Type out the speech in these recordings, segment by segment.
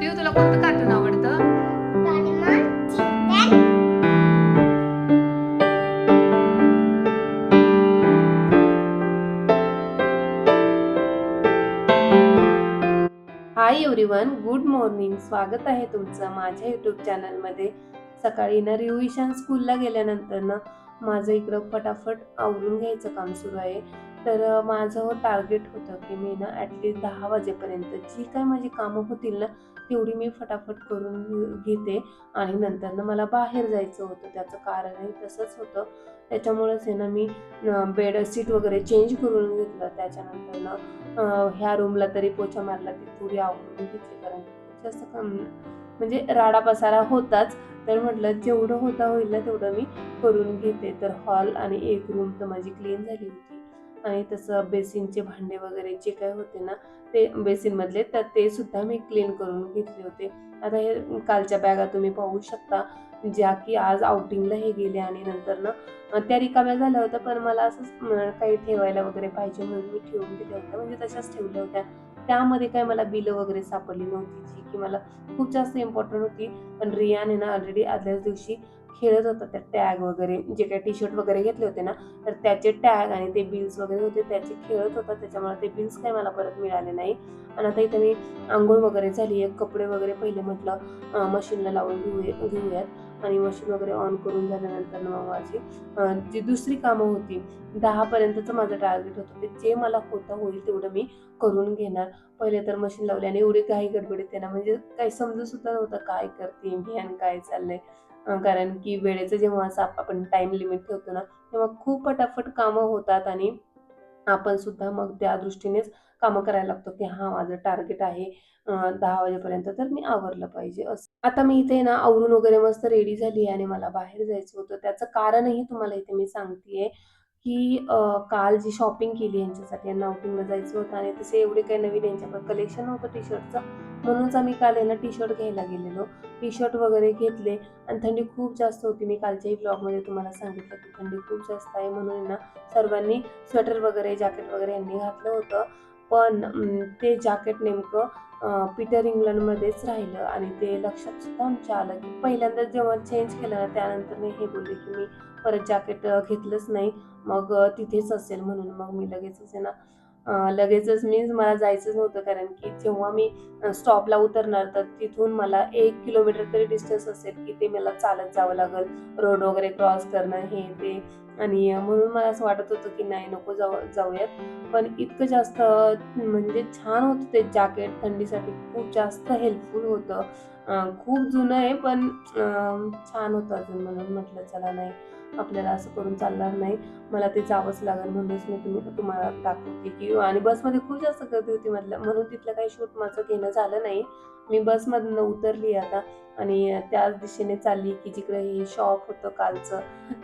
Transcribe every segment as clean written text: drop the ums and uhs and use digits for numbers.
पिऊ तुला कोणतं कार्टून आवडतं? Hi everyone, good morning. स्वागत आहे तुमचं माझ्या यूट्यूब चॅनलमध्ये. सकाळी ना रिऊ ईशान स्कूलला गेल्यानंतर ना माझं इकडं फटाफट आवरून घ्यायचं काम सुरू आहे. तर माझं टार्गेट होतं की मी ना ॲटलिस्ट 10 वाजेपर्यंत जी काय माझी कामं होतील ना तेवढी मी फटाफट करून घेते. आणि नंतर ना मला बाहेर जायचं होतं, त्याचं कारणही तसंच होतं. त्याच्यामुळेच आहे ना मी बेडशीट वगैरे चेंज करून घेतलं. त्याच्यानंतर ना ह्या रूमला तरी पोछा मारला, ती थोडी आवरून घेतली, कारण जास्त म्हणजे राडा पसारा होताच. तर म्हटलं जेवढं होता होईल ना तेवढं मी करून घेते. तर हॉल आणि एक रूम तर माझी क्लीन झाली होती. आणि तसं बेसिनचे भांडे वगैरे जे काय होते ना ते बेसिनमधले, तर ते सुद्धा मी क्लीन करून घेतले होते. आता हे कालच्या बॅगा तुम्ही पाहू शकता, ज्या की आज आउटिंगला हे गेले आणि नंतर ना त्या रिकाम्या झाल्या होत्या. पण मला असंच काही ठेवायला वगैरे पाहिजे म्हणून मी ठेवून दिल्या होत्या, म्हणजे तशाच ठेवल्या होत्या. त्यामध्ये काय मला बिलं वगैरे सापडली नव्हती, जी की मला खूप जास्त इम्पॉर्टंट होती. पण रियाने ना ऑलरेडी आदल्याच दिवशी खेळत होता त्या टॅग वगैरे, जे काही टी शर्ट वगैरे घेतले होते ना, तर त्याचे टॅग आणि ते बिल्स वगैरे होते त्याचे खेळत होता. त्याच्यामुळे ते बिल्स काही मला परत मिळाले नाही. आणि आता इथं मी आंघोळ वगैरे झाली आहे, कपडे वगैरे पहिले म्हटलं मशीनला लावून घेऊयात. आणि मशीन वगैरे ऑन करून झाल्यानंतर मग माझी जी दुसरी कामं होती, 10 पर्यंतचं माझं टार्गेट होतं, की जे मला होता होईल तेवढं मी करून घेणार. पहिले तर मशीन लावली आणि एवढी घाई गडबडीत आहे ना, म्हणजे काही समजत सुद्धा नव्हतं काय करते मी आणि काय चाललंय. कारण की वेळेचं जेव्हा असं आपण टाइम लिमिट ठेवतो ना, तेव्हा खूप पटापट कामं होतात आणि आपण सुद्धा मग त्या दृष्टीनेच कामं करायला लागतो, की हां, माझं टार्गेट आहे 10 वाजेपर्यंत तर मी आवरलं पाहिजे असं. आता मी इथे ना आवरून वगैरे मस्त रेडी झाली आणि मला बाहेर जायचं होतं. त्याचं कारणही तुम्हाला इथे मी सांगतेय, की काल जी शॉपिंग केली यांच्यासाठी, यांना आउटिंगला जायचं होतं आणि तसे एवढे काही नवीन यांच्याकडे कलेक्शन नव्हतं टी शर्टचं. म्हणूनच आम्ही काल आहे ना टी शर्ट घ्यायला गेलेलो. टी शर्ट वगैरे घेतले आणि थंडी खूप जास्त होती. मी कालच्याही ब्लॉगमध्ये तुम्हाला सांगितलं, की थंडी खूप जास्त आहे म्हणून ना सर्वांनी स्वेटर वगैरे, जॅकेट वगैरे यांनी घातलं होतं. पण ते जॅकेट नेमकं पीटर इंग्लंडमध्येच राहिलं आणि ते लक्षात सुद्धा आमच्या आलं, की पहिल्यांदा जेव्हा चेंज केलं ना त्यानंतर मी हे बोलले, की मी परत जॅकेट घेतलंच नाही. मग तिथेच असेल म्हणून मग मी लगेचच आहे ना लगेचच मीन्स मला जायचंच नव्हतं, कारण की जेव्हा मी स्टॉपला उतरणार तर तिथून मला 1 किलोमीटर तरी डिस्टन्स असेल, की ते मला चालत जावं लागेल. रोड वगैरे क्रॉस करणं हे ते. आणि म्हणून मला असं वाटत होतं, की नाही नको जाऊयात. पण इतकं जास्त म्हणजे छान होतं ते जॅकेट, थंडीसाठी खूप जास्त हेल्पफुल होतं. खूप जुनं आहे पण छान होतं अजून, म्हणून म्हटलं चला नाही, आपल्याला असं करून चालणार नाही. मला ते जावंच लागेल म्हणूनच मी तुम्हाला दाखवते, की आणि बसमध्ये खूप जास्त गर्दी होती म्हटलं, म्हणून तिथलं काही शूट माझं घेणं झालं नाही. मी बसमधनं उतरली आता आणि त्याच दिशेने चालली, की जिकडे हे शॉप होतं कालचं,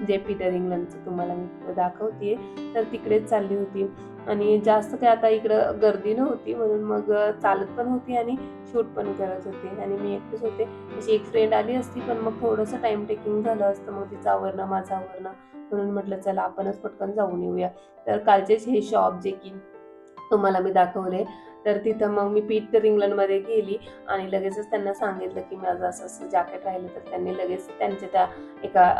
जे पीटर इंग्लंडचं तुम्हाला मी दाखवतेय, तर तिकडेच चालली होती. आणि जास्त काय आता इकडं गर्दी नव्हती म्हणून मग चालत पण होती आणि शूट पण करत होते आणि मी एकटीच होते. अशी एक फ्रेंड आली असती पण मग थोडंसं टाइम टेकिंग झालं असतं, मग तिचं आवरणं माझं आवरणं, म्हणून म्हटलं चला आपणच पटकन जाऊन येऊया. तर कालचेच हे शॉप जे की तुम्हाला मी दाखवले, तर तिथं मग मी पीटर इंग्लंडमध्ये गेली आणि लगेचच त्यांना सांगितलं, की माझं असं-असं जॅकेट राहिलं. तर त्यांनी लगेच त्यांच्या त्या एका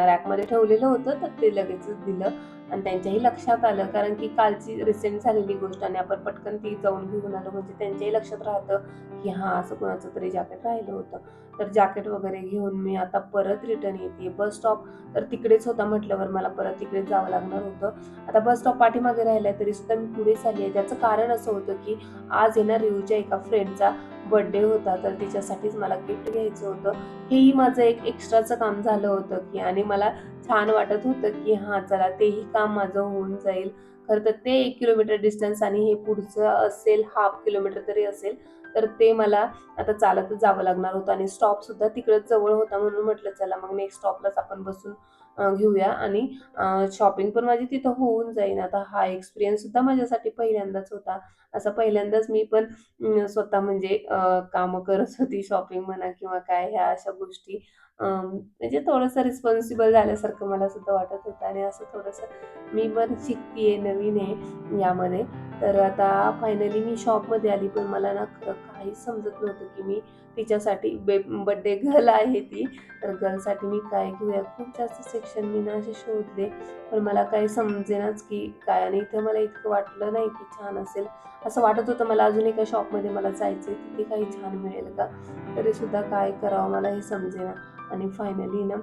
रॅकमध्ये ठेवलेलं होतं, तर ते लगेचच दिलं आणि त्यांच्याही लक्षात आलं, कारण की कालची रिसेंट झालेली गोष्ट आणि आपण पटकन ती जाऊन घेऊन आलो, म्हणजे त्यांच्याही लक्षात राहतं, की हां, असं कोणाचं तरी जॅकेट राहिलं होतं. तर जॅकेट वगैरे घेऊन मी आता परत रिटर्न येते. बस स्टॉप तर तिकडेच होता म्हटल्यावर मला परत तिकडेच जावं लागणार होतं. आता बस स्टॉप पाठीमागे राहिलाय तरी सुद्धा मी पुढे चालली आहे. त्याचं कारण असं होतं, की आज आहे ना रिऊच्या एका फ्रेंडचा बर्थडे होता, तर तिच्यासाठीच मला गिफ्ट घ्यायचं होतं. हेही माझं एक एक्स्ट्राचं काम झालं होतं, की आणि मला छान वाटत होतं, की हां, चला तेही काम माझं होऊन जाईल. खरं तर ते 1 किलोमीटर डिस्टन्स आणि हे पुढचं असेल हाल्फ किलोमीटर तरी असेल, तर ते मला आता चालतच जावं लागणार होतं आणि स्टॉपसुद्धा तिकडंच जवळ होता, म्हणून म्हटलं चला मग नेक्स्ट स्टॉपलाच आपण बसून घेऊया आणि शॉपिंग पण माझी तिथं होऊन जाईल. आता हा एक्सपिरियन्स सुद्धा माझ्यासाठी पहिल्यांदाच होता. असं पहिल्यांदाच मी पण स्वतः म्हणजे कामं करत होती, शॉपिंग म्हणा किंवा काय ह्या अशा गोष्टी. म्हणजे थोडंसं रिस्पॉन्सिबल झाल्यासारखं मला सुद्धा वाटत होतं आणि असं थोडंसं मी पण शिकतीये, नवीन आहे यामध्ये. तर आता फायनली मी शॉपमध्ये आली, पण मला ना खरं काहीच समजत नव्हतं की मी तिच्यासाठी बड्डे गर्ल आहे ती, तर गर्लसाठी मी काय घेऊया. खूप जास्त सेक्शन मी ना असे शोधले, पण मला काही समजेनाच की काय. आणि इथं मला इतकं वाटलं नाही की छान असेल, असं वाटत होतं मला अजून एका शॉपमध्ये मला जायचं आहे, तिथे काही छान मिळेल का. तरीसुद्धा काय करावं मला हे समजेना. आणि फायनली ना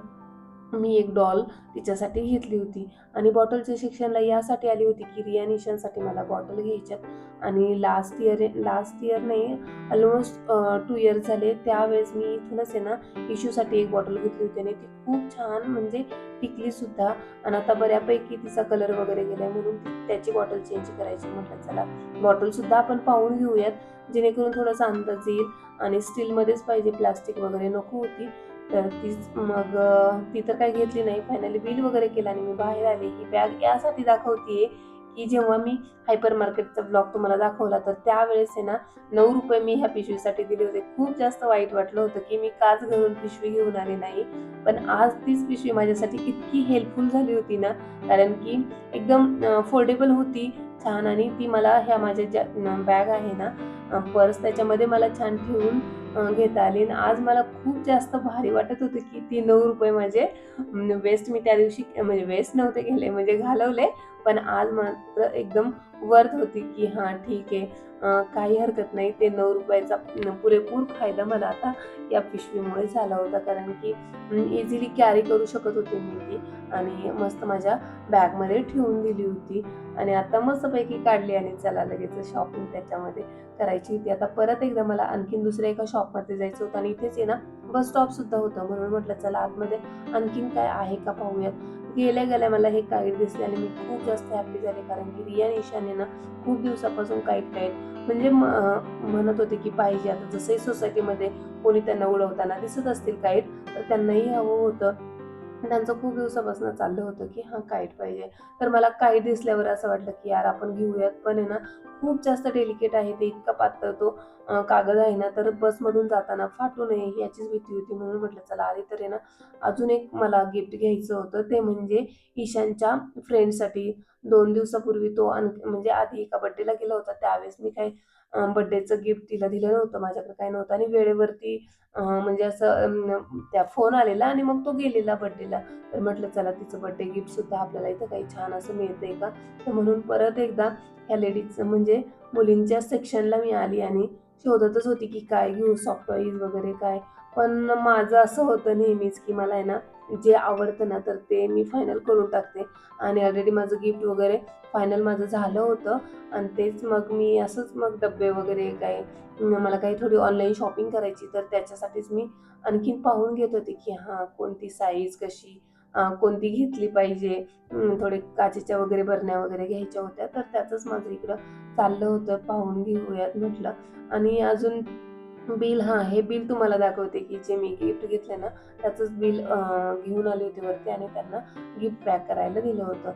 मी एक डॉल तिच्यासाठी घेतली होती. आणि बॉटलच्या सेक्शनला यासाठी आली होती की रिया निशांसाठी मला बॉटल घ्यायच्यात. आणि लास्ट इयर नाही, ऑलमोस्ट 2 इयर्स झाले. त्यावेळेस मी इथूनच आहे ना इशूसाठी एक बॉटल घेतली होती आणि ती खूप छान म्हणजे टिकलीसुद्धा. आणि आता बऱ्यापैकी तिचा कलर वगैरे गेला आहे, म्हणून त्याची बॉटल चेंज करायची. म्हटलं चला बॉटलसुद्धा आपण पाहून घेऊयात, जेणेकरून थोडासा अंदाज येईल. आणि स्टीलमध्येच पाहिजे, प्लास्टिक वगैरे नको होती. तर ती तर काही घेतली नाही. फायनली बिल वगैरे केलं आणि मी बाहेर आले. ही बॅग यासाठी दाखवतीये की जेव्हा मी हायपर मार्केटचा ब्लॉग तुम्हाला दाखवला, तर त्यावेळेस आहे ना ₹9 मी ह्या पिशवीसाठी दिले होते. खूप जास्त वाईट वाटलं होतं की मी काच घरून पिशवी घेऊन आले नाही. पण आज तीच पिशवी माझ्यासाठी इतकी हेल्पफुल झाली होती ना, कारण की एकदम फोल्डेबल होती, छान. आणि ती मला ह्या माझ्या ज्या बॅग आहे ना, पर्स, त्याच्यामध्ये मला छान ठेवून घेता आली. आणि आज मला खूप जास्त भारी वाटत होतं की ती ₹9 माझे वेस्ट मी त्या दिवशी म्हणजे वेस्ट नव्हते केले, म्हणजे घालवले. पण आज मात्र एकदम वर्थ होती की हां ठीक आहे, काही हरकत नाही. ते ₹9चा पुरेपूर फायदा मला आता या पिशवीमुळे झाला होता, कारण की इझिली कॅरी करू शकत होते मी ती. आणि मस्त माझ्या बॅगमध्ये ठेवून दिली होती. आणि आता मस्तपैकी काढली आणि चला लगेच शॉपिंग त्याच्यामध्ये करायची होती. आता परत एकदा मला आणखीन दुसऱ्या एका शॉपमध्ये जायचं होतं आणि इथेच आहे ना बस स्टॉपसुद्धा होतं, म्हणून म्हटलं चला आतमध्ये आणखीन काय आहे का पाहूयात. गेल्या गेल्या मला हे काईट दिसले आणि मी खूप जास्त हॅपी झाले, कारण की रिया निशाने ना खूप दिवसापासून काईट म्हणजे म्हणत होते की पाहिजे. आता जसंही सोसायटीमध्ये कोणी त्यांना उडवताना दिसत असतील काईट, तर त्यांनाही हवं होतं. त्यांचं खूप दिवसापासून चाललं होतं की हां काईट पाहिजे. तर मला काईट दिसल्यावर असं वाटलं की यार आपण घेऊयात, पण आहे ना खूप जास्त डेलिकेट आहे ते, इतका पातळ तो कागद आहे ना, तर बसमधून जाताना फाटू नये याचीच भीती होती. म्हणून म्हटलं चला आधी तर आहे ना अजून एक मला गिफ्ट घ्यायचं होतं, ते म्हणजे ईशानच्या फ्रेंडसाठी. 2 दिवसापूर्वी तो म्हणजे आधी एका बड्डेला गेला होता, त्यावेळेस मी काही बड्डेचं गिफ्ट तिला दिलं नव्हतं, माझ्याकडे काही नव्हतं. आणि वेळेवरती म्हणजे असं त्या फोन आलेला आणि मग तो गेलेला बड्डेला. तर म्हटलं चला तिचं बड्डे गिफ्टसुद्धा आपल्याला इथं काही छान असं मिळतंय का. तर म्हणून परत एकदा ह्या लेडीजचं म्हणजे मुलींच्या सेक्शनला मी आली आणि शोधतच होती की काय घेऊ, सॉफ्ट टॉईज वगैरे काय. पण माझं असं होतं नेहमीच की मला आहे ना जे आवडतं ना, तर ते मी फायनल करून टाकते. आणि ऑलरेडी माझं गिफ्ट वगैरे फायनल माझं झालं होतं. आणि तेच मग मी असंच मग डब्बे वगैरे काय, मला काही थोडी ऑनलाईन शॉपिंग करायची, तर त्याच्यासाठीच मी आणखीन पाहून घेत होते की हां कोणती साईज कशी, कोणती घेतली पाहिजे. थोडे काचेच्या वगैरे बरण्या वगैरे घ्यायच्या होत्या, तर त्याचंच माझं इकडं चाललं होतं, पाहून घेऊयात म्हटलं. आणि अजून बिल, हां हे बिल तुम्हाला दाखवते की जे मी गिफ्ट घेतलं ना त्याचंच बिल घेऊन आले होते वरती आणि त्यांना गिफ्ट पॅक करायला दिलं होतं.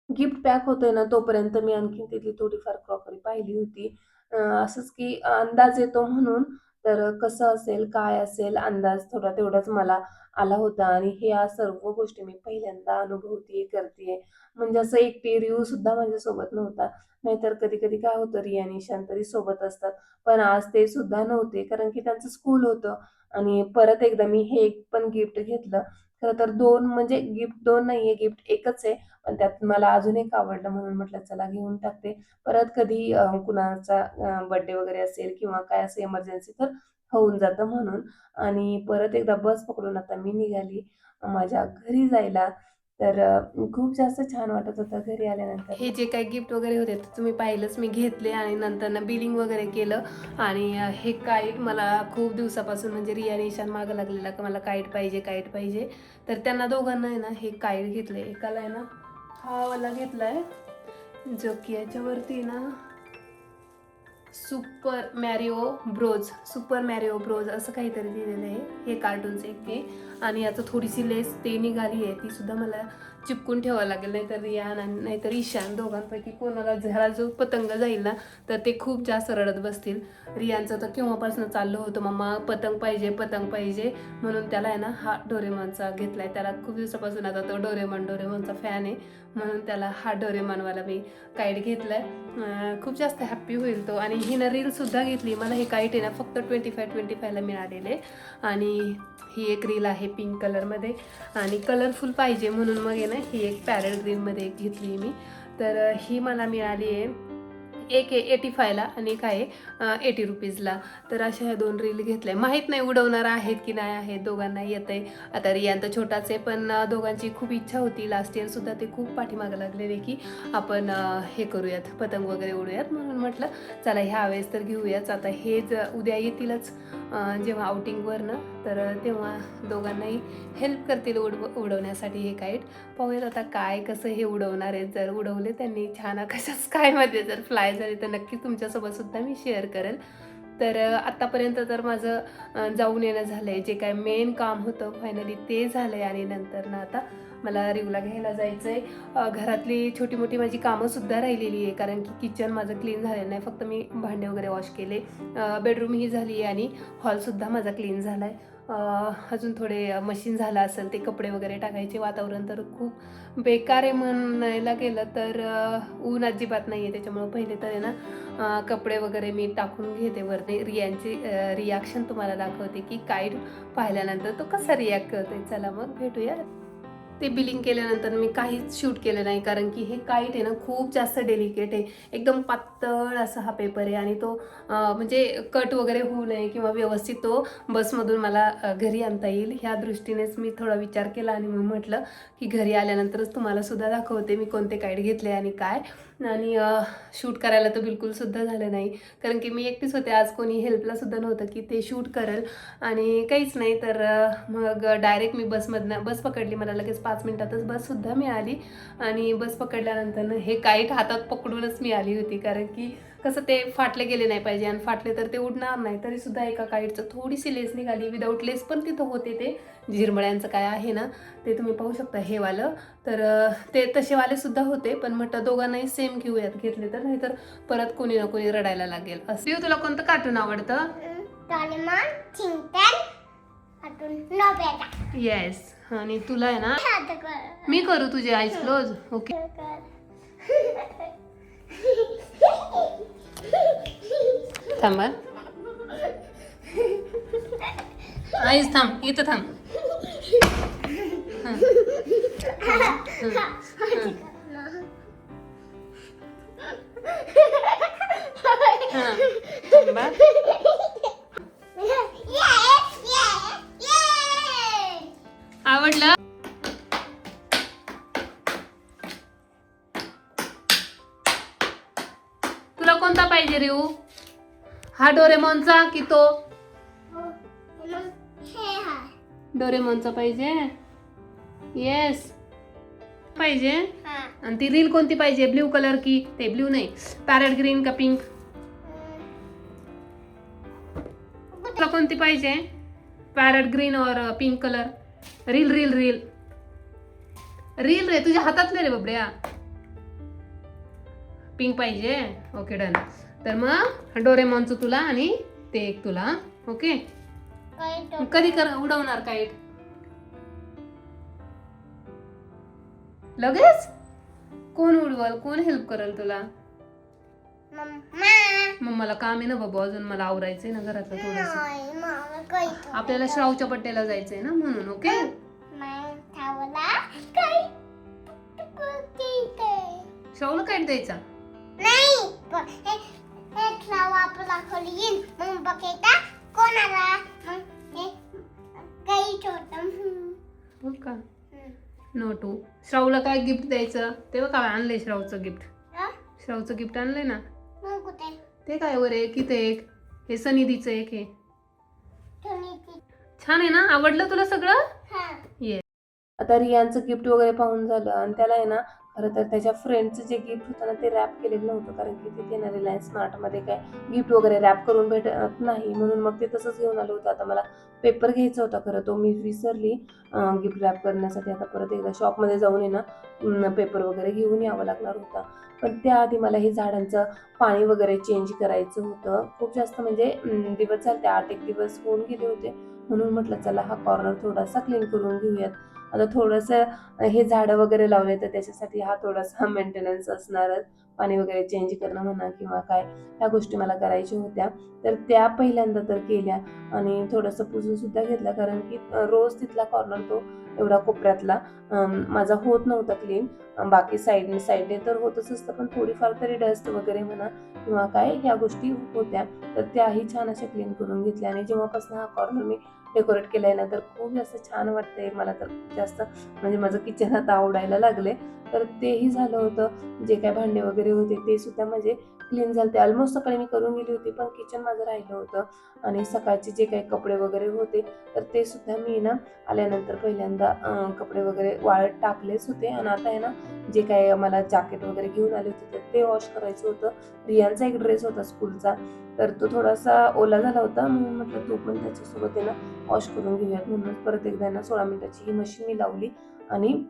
गिफ्ट पॅक होतंय ना तोपर्यंत मी आणखीन तिथली थोडीफार क्रॉकरी पाहिली होती. असंच की अंदाज येतो म्हणून. तर कसं असेल, काय असेल, अंदाज थोडा तेवढाच मला आला होता. आणि ह्या सर्व गोष्टी मी पहिल्यांदा अनुभवतीये, करतीये. म्हणजे असं एकटी रिहूसुद्धा माझ्यासोबत नव्हता. नाहीतर कधी-कधी काय होतं, रिया आणि ईशान तरी सोबत असतात. पण आज ते सुद्धा नव्हते, कारण की त्यांचं स्कूल होतं. आणि परत एकदा मी हे एक पण गिफ्ट घेतलं. खरं तर 2 म्हणजे गिफ्ट 2 नाहीये, गिफ्ट एकच आहे. पण त्यात मला अजून एक आवडलं, म्हणून म्हटलं चला घेऊन टाकते. परत कधी कुणाचा बर्थडे वगैरे असेल किंवा काय असं इमर्जन्सी तर होऊन जातं म्हणून. आणि परत एकदा बस पकडून आता मी निघाली माझ्या घरी जायला. तर खूप जास्त छान वाटत होतं घरी आल्यानंतर. हे जे काही गिफ्ट वगैरे होते ते तुम्ही पाहिलंच, मी घेतले आणि नंतर बिलिंग वगैरे केलं. आणि हे काईट मला खूप दिवसापासून म्हणजे रिया आणि ईशान मागं लागलेला की मला काईट पाहिजे, काईट पाहिजे. तर त्यांना दोघांना आहे ना हे काईट घेतले. एकाला आहे ना हा वाला घेतलाय, जो की याच्यावरती ना सुपर मॅरिओ ब्रोज असं काहीतरी दिलेलं आहे. हे कार्टूनचं एक आहे. आणि याचं थोडीशी लेस ते निघाली आहे, ती सुद्धा मला चिपकून ठेवावं लागेल, नाहीतर रियान आणि नाहीतर ईशान दोघांपैकी कोणाला जरा जो पतंग जाईल ना तर ते खूप जास्त रडत बसतील. रियानचं तर केव्हापासून चाललं होतं मम्मा पतंग पाहिजे पतंग पाहिजे, म्हणून त्याला आहे ना हा डोरेमॉनचा घेतलाय. त्याला खूप दिवसापासून आता तो डोरेमॉनचा फॅन आहे, म्हणून त्याला हा डोरेमॉनवाला मी काईट घेतलाय. खूप जास्त हॅप्पी होईल तो. आणि हिनं रीलसुद्धा घेतली. मला हे काईट आहे ना फक्त 25-25ला मिळालेले. आणि ही एक रील आहे पिंक कलरमध्ये आणि कलरफुल पाहिजे म्हणून मग आहे ना ही एक पॅरेट ग्रीनमध्ये एक घेतली मी. तर ही मला मिळाली आहे, एक आहे 85ला आणि एक आहे 80 रुपीजला. तर अशा ह्या 2 रील घेतल्या. माहीत नाही उडवणार आहेत की नाही आहेत, दोघांना येत आहे. आता रियान तर छोटाच आहे, पण दोघांची खूप इच्छा होती. लास्ट इयरसुद्धा ते खूप पाठीमागं लागलेले की आपण हे करूयात, पतंग वगैरे उडूयात. म्हणून म्हटलं चला ह्या वेळेस तर घेऊयाच. आता हे उद्या येतीलच जेव्हा आउटिंगवर ना, तर तेव्हा दोघांनाही हेल्प करतील उडवण्यासाठी हे काईट. पाहूयात आता काय कसं हे उडवणार आहेत. जर उडवले त्यांनी छान आकाशात स्कायमध्ये जर फ्लाय झाले तर नक्की तुमच्यासोबत सुद्धा मी शेअर करेल. तर आत्तापर्यंत तर माझं जाऊन येणं झालं आहे. जे काय मेन काम होतं फायनली ते झालं आहे. आणि नंतर ना आता मला रिवला घ्यायला जायचं आहे. घरातली छोटी मोठी माझी कामंसुद्धा राहिलेली आहे, कारण की किचन माझं क्लीन झालेलं नाही. फक्त मी भांडे वगैरे वॉश केले, बेडरूम ही झाली आहे आणि हॉलसुद्धा माझा क्लीन झाला आहे. अजून थोडे मशीन झालं असेल ते कपडे वगैरे टाकायचे. वातावरण तर खूप बेकार आहे म्हणायला गेलं तर, ऊन अजिबात नाही आहे. त्याच्यामुळं पहिले तर आहे ना कपडे वगैरे मी टाकून घेते वरती. रियांची रिॲक्शन तुम्हाला दाखवते की काईट पाहिल्यानंतर तो कसा रिॲक्ट करते. चला मग भेटूया. ते बिलिंग केल्यानंतर मी काहीच शूट केलं नाही, कारण की हे काईट आहे ना खूप जास्त डेलिकेट आहे. एकदम पातळ असा हा पेपर आहे आणि तो म्हणजे कट वगैरे होऊ नये किंवा व्यवस्थित तो बसमधून मला घरी आणता येईल ह्या दृष्टीनेच मी थोडा विचार केला. आणि मग म्हटलं की घरी आल्यानंतरच तुम्हाला सुद्धा दाखवते मी कोणते काईट घेतले आणि काय. आणि शूट करायला तर बिलकुलसुद्धा झालं नाही, कारण की मी एकटीच होते आज. कोणी हेल्पला सुद्धा नव्हतं की ते शूट करेल. आणि काहीच नाही. तर मग डायरेक्ट मी बस पकडली. मला लगेच 5 मिनिटातच बससुद्धा मिळाली. आणि बस पकडल्यानंतर हे काईट हातात पकडूनच मी आली होती, कारण की कसं ते फाटले गेले नाही पाहिजे, आणि फाटले तर ते उडणार नाही. तरीसुद्धा एका काईटचं थोडीशी लेस निघाली. विदाऊट लेस पण तिथं होते. ते झिरमळ्यांचं काय आहे ना ते तुम्ही पाहू शकता हे वालं. तर ते तसेवाले सुद्धा होते, पण म्हटलं दोघांनाही सेम घेतले तर, नाहीतर परत कोणी ना कोणी रडायला लागेल. असं तुला कोणतं कार्टून आवडतं? येस. आणि तुला आहे ना मी करू तुझे आईज क्लोज. ओके थांबा, आईज थांब, इथं थांब. थांबा. आवडलं? तुला कोणता पाहिजे रेऊ? हा डोरेमॉनचा की तो? डोरेमॉनचा पाहिजे. येस पाहिजे. आणि ती रील कोणती पाहिजे? ब्ल्यू कलर की ते ब्ल्यू नाही, पॅरेट ग्रीन का पिंक? तुला कोणती पाहिजे? पॅरेट ग्रीन और pink colour? Reel reel reel reel रे तुझ्या हातातले रे बबड्या. पिंक पाहिजे. Okay done. तर मग डोरेमॉनचं तुला आणि ते एक तुला. ओके. कधी उडवणार काईट? लगेच? कोण उडवल? कोण हेल्प करेल तुला? मम्माला काम आहे ना बाबा, अजून मला आवरायचंय ना घरातलं थोडंसं. आपल्याला श्रावच्या बड्डेला जायचंय ना म्हणून. ओके. श्रावला काईट द्यायचा? हो का? नोटू. श्रावला काय गिफ्ट द्यायचं? तेव्हा काय आणलंय श्रावचं गिफ्ट? श्रावचं गिफ्ट आणलंय ना ते काय वर एक इथे एक, हे सनिधीचं एक हे. छान आहे ना? आवडलं तुला सगळं? ये. आता रियांचं गिफ्ट वगैरे पाहून झालं आणि त्याला आहे ना खरं तर त्याच्या फ्रेंडचं जे गिफ्ट होतं ना ते रॅप केलेलं नव्हतं, कारण की तिथे ना रिलायन्स स्मार्टमध्ये काय गिफ्ट वगैरे रॅप करून भेटत नाही, म्हणून मग ते तसंच घेऊन आलं होतं. आता मला पेपर घ्यायचा होता, खरं तो मी विसरली गिफ्ट रॅप करण्यासाठी. आता परत एकदा शॉपमध्ये जाऊन आहे ना पेपर वगैरे घेऊन यावं लागणार होता. पण त्याआधी मला हे झाडांचं पाणी वगैरे चेंज करायचं होतं. खूप जास्त म्हणजे दिवस झाले, 8-1 दिवस होऊन गेले होते. म्हणून म्हटलं चला हा कॉर्नर थोडासा क्लीन करून घेऊयात. आता थोडंसं हे झाडं वगैरे लावले तर त्याच्यासाठी हा थोडासा मेंटेनन्स असणारच. पाणी वगैरे चेंज करणं म्हणा किंवा काय, ह्या गोष्टी मला करायच्या होत्या. तर त्या पहिल्यांदा तर केल्या आणि थोडंसं पुसून सुद्धा घेतलं, कारण की रोज तिथला कॉर्नर तो एवढा कोपऱ्यातला माझा होत नव्हता क्लीन. बाकी साईडने तर होतच असतं, पण थोडीफार तरी डस्ट वगैरे म्हणा किंवा काय ह्या गोष्टी होत्या. तर त्याही छान अशा क्लीन करून घेतल्या आणि जेव्हापासून हा कॉर्नर मी डेकोरेट केलाय ना, तर खूप जास्त छान वाटतंय मला. तर जास्त म्हणजे माझं किचन आता आवडायला लागले. तर तेही झालं होतं. जे काही भांडे वगैरे होते ते सुद्धा म्हणजे क्लीन झाले. ऑलमोस्ट सकाळी मी करून गेली होती, पण किचन माझं राहिलं होतं. आणि सकाळचे जे काही कपडे वगैरे होते तर ते सुद्धा मी ना आल्यानंतर पहिल्यांदा कपडे वगैरे वाळत टाकलेच होते. आणि आता आहे ना जे काही मला जॅकेट वगैरे घेऊन आले होते तर ते वॉश करायचं होतं. रियांचा एक ड्रेस होता स्कूलचा, तर तो थोडासा ओला झाला होता, म्हणून म्हटलं तो पण त्याच्यासोबत आहे ना वॉश करून घेऊयात. म्हणून परत एकदा ना 16 मिनिटाची ही मशीन मी लावली आणि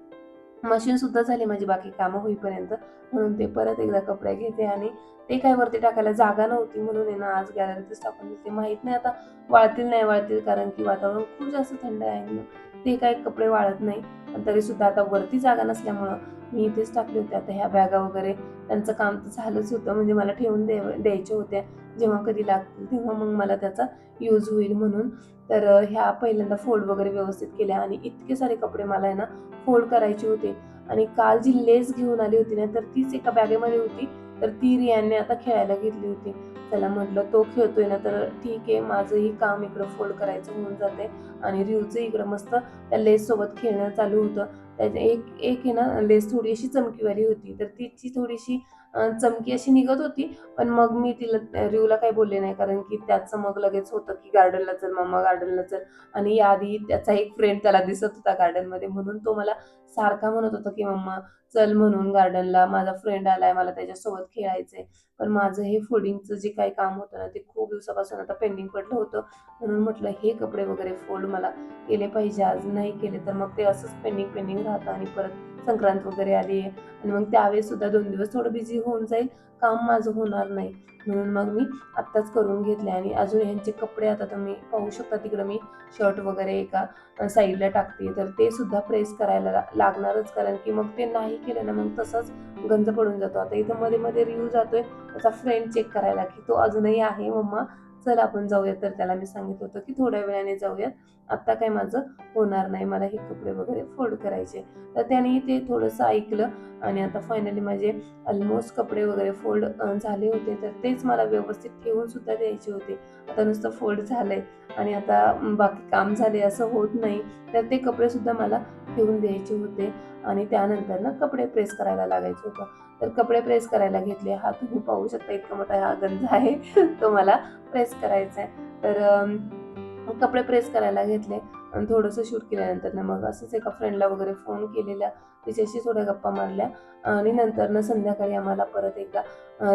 मशीन सुद्धा झाली माझी बाकी कामं होईपर्यंत. म्हणून ते परत एकदा कपडे घेते आणि ते काय वरती टाकायला जागा नव्हती, म्हणून आहे ना आज गॅलरीतच टाकून देते. माहित नाही आता वाळतील नाही वाळतील, कारण की वातावरण खूप जास्त थंड आहे ना, ते काय कपडे वाळत नाही. पण तरी सुद्धा आता वरती जागा नसल्यामुळं मी इथेच टाकले होते. आता ह्या बॅगा वगैरे त्यांचं काम तर झालंच होतं, म्हणजे मला ठेवून द्यायच्या होत्या. जेव्हा कधी लागतील तेव्हा मग मला त्याचा यूज होईल म्हणून. तर ह्या पहिल्यांदा फोल्ड वगैरे व्यवस्थित केल्या आणि इतके सारे कपडे मला आहे ना फोल्ड करायचे होते. आणि काल जी लेस घेऊन आली होती ना, तर तीच एका बॅगेमध्ये होती. तर ती रियानने आता खेळायला घेतली होती. त्याला म्हटलं तो खेळतोय ना, तर ठीक आहे, माझंही काम इकडं फोल्ड करायचं होऊन जाते आणि रिवचं इकडं मस्त त्या लेस सोबत खेळणं चालू होतं. त्यात एक एक आहे ना लेस थोडी अशी चमकीवाली होती, तर तिची थोडीशी चमकी अशी निघत होती. पण मग मी तिला रिवला काही बोलले नाही, कारण की त्याचं मग लगेच होतं की गार्डनला चल मम्मा, गार्डनला चल. आणि याआधी त्याचा एक फ्रेंड त्याला दिसत होता गार्डनमध्ये, म्हणून तो मला सारखा म्हणत होता की मम्मा चल म्हणून गार्डनला, माझा फ्रेंड आलाय, मला त्याच्यासोबत खेळायचंय. पण माझं हे फोल्डिंगचं जे काही काम होतं ना, ते खूप दिवसापासून आता पेंडिंग पडलं होतं. म्हणून म्हटलं हे कपडे वगैरे फोल्ड मला केले पाहिजे. आज नाही केले तर मग ते असंच पेंडिंग पेंडिंग राहतं आणि परत संक्रांत वगैरे आली आहे आणि मग त्यावेळेस सुद्धा 2 दिवस थोडं बिझी होऊन जाईल, काम माझं होणार नाही. म्हणून मग मी आत्ताच करून घेतले. आणि अजून ह्यांचे कपडे आता तुम्ही पाहू शकता, तिकडं मी शर्ट वगैरे एका साईडला टाकते, तर ते सुद्धा प्रेस करायला लागणारच, कारण की मग ते नाही केलं ना मग तसंच गंज पडून जातो. आता इथं मध्ये मध्ये रिव्ह्यू जातोय त्याचा फ्रेंड चेक करायला, की तो अजूनही आहे मम्मा, चल आपण जाऊयात. तर त्याला मी सांगितलं होतं की थोड्या वेळाने जाऊयात, आत्ता काय माझं होणार नाही, मला हे कपडे वगैरे फोल्ड करायचे. तर त्याने ते थोडंसं ऐकलं आणि आता फायनली माझे ऑलमोस्ट कपडे वगैरे फोल्ड झाले होते. तर तेच मला व्यवस्थित ठेवून सुद्धा द्यायचे होते. आता नुसतं फोल्ड झालंय आणि आता बाकी काम झाले असं होत नाही. तर ते कपडे सुद्धा मला ठेवून द्यायचे होते आणि त्यानंतर ना कपडे प्रेस करायला लागायचं होतं. तर कपडे प्रेस करायला घेतले. हा तुम्ही पाहू शकता इतका मोठा हा गंज आहे तो मला प्रेस करायचा आहे. तर कपडे प्रेस करायला घेतले आणि थोडंसं शूट केल्यानंतर ना मग असंच एका फ्रेंडला वगैरे फोन केलेला, तिच्याशी थोड्या गप्पा मारल्या आणि नंतर ना संध्याकाळी आम्हाला परत एकदा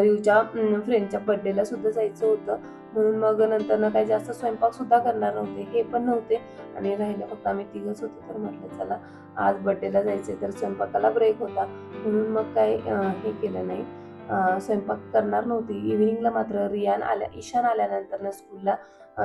रिवच्या फ्रेंडच्या बर्थडेला सुद्धा जायचं होतं. म्हणून मग नंतर ना काही जास्त स्वयंपाक सुद्धा करणार नव्हते, हे पण नव्हते आणि राहिलं फक्त आम्ही तिघंच होतो. तर म्हटलं चला आज बर्थडेला जायचे, तर स्वयंपाकाला ब्रेक होता, म्हणून मग काही हे केलं नाही, स्वयंपाक करणार नव्हती. इव्हिनिंगला मात्र ईशान आल्यानंतर ना स्कूलला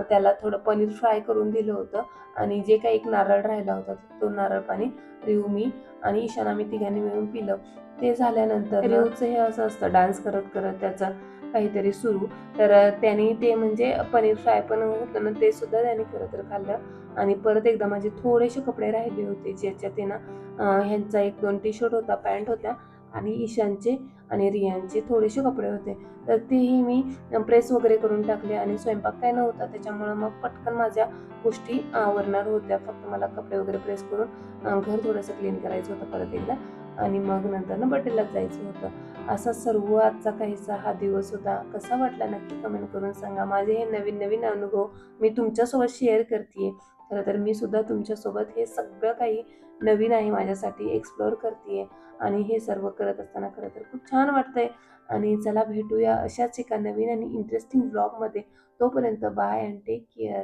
त्याला थोडं पनीर फ्राय करून दिलं होतं आणि जे काही एक नारळ राहिला होता तो नारळ पाणी रिव, मी आणि ईशान आम्ही तिघांनी मिळून पिलं. ते झाल्यानंतर रिवचं हे असं असतं, डान्स करत करत त्याचं काहीतरी सुरू. तर त्याने ते म्हणजे पनीर फ्राय पण होतं ना, ते सुद्धा त्याने खरं तर खाल्लं. आणि परत एकदा माझे थोडेसे कपडे राहिले होते, ज्याच्यात आहे ना ह्यांचा 1-2 टी शर्ट होता, पॅन्ट होत्या आणि ईशानचे आणि रियांचे थोडेसे कपडे होते. तर तेही मी प्रेस वगैरे करून टाकले आणि स्वयंपाक काय नव्हता, त्याच्यामुळं मग पटकन माझ्या गोष्टी आवरणार होत्या. फक्त मला कपडे वगैरे प्रेस करून घर थोडंसं क्लीन करायचं होतं परत एकदा आणि मग नंतर ना बर्थडेलाच जायचं होतं. असा सर्व आजचा काहीसा हा दिवस होता. कसा वाटला नक्की कमेंट करून सांगा. माझे हे नवीन नवीन अनुभव मी तुमच्यासोबत शेअर करते. खरं तर मी सुद्धा तुमच्यासोबत हे सगळं काही नवीन आहे माझ्यासाठी, एक्सप्लोअर करते आणि हे सर्व करत असताना खरं तर खूप छान वाटतंय. आणि चला भेटूया अशाच एका नवीन आणि इंटरेस्टिंग ब्लॉगमध्ये. तोपर्यंत बाय अँड टेक केअर.